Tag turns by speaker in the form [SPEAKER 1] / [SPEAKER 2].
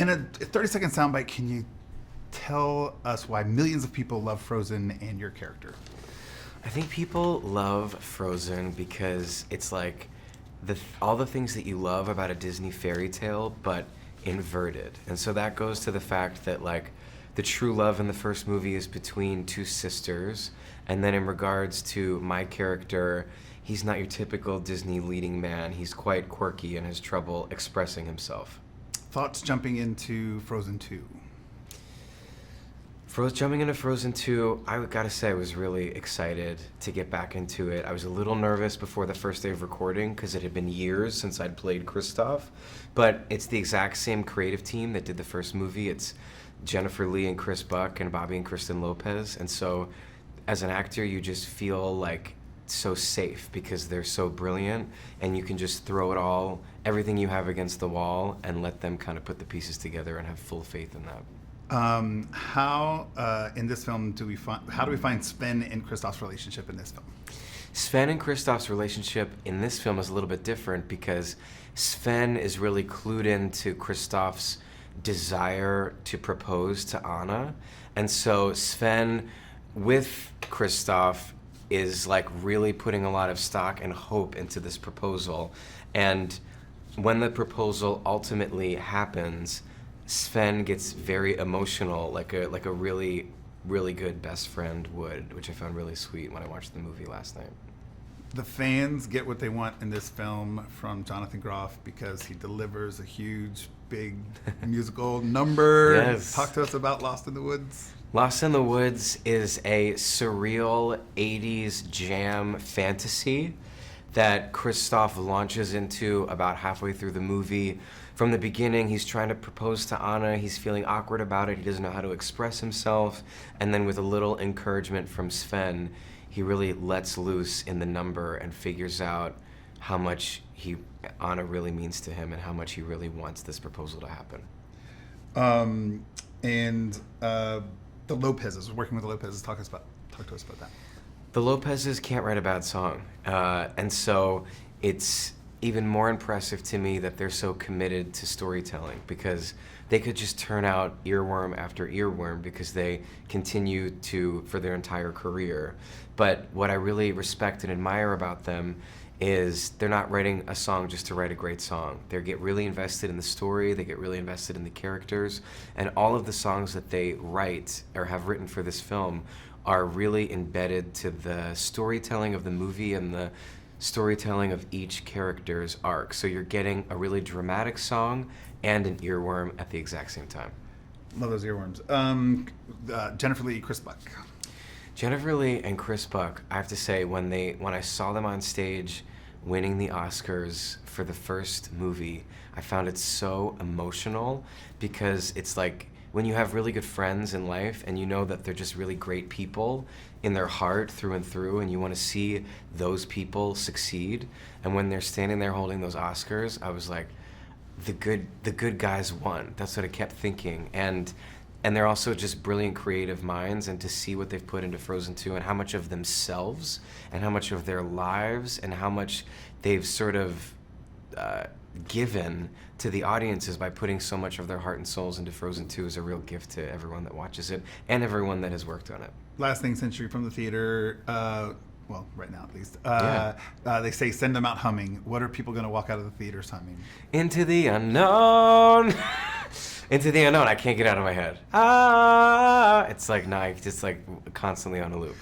[SPEAKER 1] In a 30-second soundbite, can you tell us why millions of people love Frozen and your character?
[SPEAKER 2] I think people love Frozen because it's like all the things that you love about a Disney fairy tale, but inverted. And so that goes to the fact that like the true love in the first movie is between two sisters. And then in regards to my character, he's not your typical Disney leading man. He's quite quirky and has trouble expressing himself.
[SPEAKER 1] Thoughts jumping into Frozen 2?
[SPEAKER 2] Jumping into Frozen 2, I gotta say I was really excited to get back into it. I was a little nervous before the first day of recording because it had been years since I'd played Kristoff, but it's the exact same creative team that did the first movie. It's Jennifer Lee and Chris Buck and Bobby and Kristen Lopez, and so as an actor you just feel like so safe because they're so brilliant and you can just throw it all, everything you have against the wall and let them kind of put the pieces together and have full faith in that.
[SPEAKER 1] How in this film how do we find Sven and Kristoff's relationship in this film?
[SPEAKER 2] Sven and Kristoff's relationship in this film is a little bit different because Sven is really clued into Kristoff's desire to propose to Anna. And so Sven with Kristoff is like really putting a lot of stock and hope into this proposal. And when the proposal ultimately happens, Sven gets very emotional, like a really, really good best friend would, which I found really sweet when I watched the movie last night.
[SPEAKER 1] The fans get what they want in this film from Jonathan Groff because he delivers a huge, big musical number.
[SPEAKER 2] Yes.
[SPEAKER 1] Talk to us about Lost in the Woods.
[SPEAKER 2] Lost in the Woods is a surreal 80s jam fantasy that Kristoff launches into about halfway through the movie. From the beginning, he's trying to propose to Anna. He's feeling awkward about it. He doesn't know how to express himself. And then with a little encouragement from Sven, he really lets loose in the number and figures out how much Anna really means to him and how much he really wants this proposal to happen.
[SPEAKER 1] The Lopezes, working with the Lopezes, talk to us about that.
[SPEAKER 2] The Lopezes can't write a bad song. And so it's even more impressive to me that they're so committed to storytelling because they could just turn out earworm after earworm because they continue to for their entire career. But what I really respect and admire about them is they're not writing a song just to write a great song. They get really invested in the story, they get really invested in the characters, and all of the songs that they write or have written for this film are really embedded to the storytelling of the movie and the storytelling of each character's arc. So you're getting a really dramatic song and an earworm at the exact same time.
[SPEAKER 1] Love those earworms. Jennifer Lee, Chris Buck.
[SPEAKER 2] Jennifer Lee and Chris Buck, I have to say, when I saw them on stage winning the Oscars for the first movie, I found it so emotional because it's like when you have really good friends in life and you know that they're just really great people in their heart through and through and you want to see those people succeed. And when they're standing there holding those Oscars, I was like, the good guys won. That's what I kept thinking. And they're also just brilliant creative minds, and to see what they've put into Frozen 2 and how much of themselves and how much of their lives and how much they've sort of given to the audiences by putting so much of their heart and souls into Frozen 2 is a real gift to everyone that watches it and everyone that has worked on it.
[SPEAKER 1] Last thing, since you're from the theater, well, right now at least,
[SPEAKER 2] Yeah.
[SPEAKER 1] they say send them out humming. What are people going to walk out of the theaters humming?
[SPEAKER 2] Into the unknown. Into the unknown. I can't get out of my head. Ah, it's like just like constantly on a loop.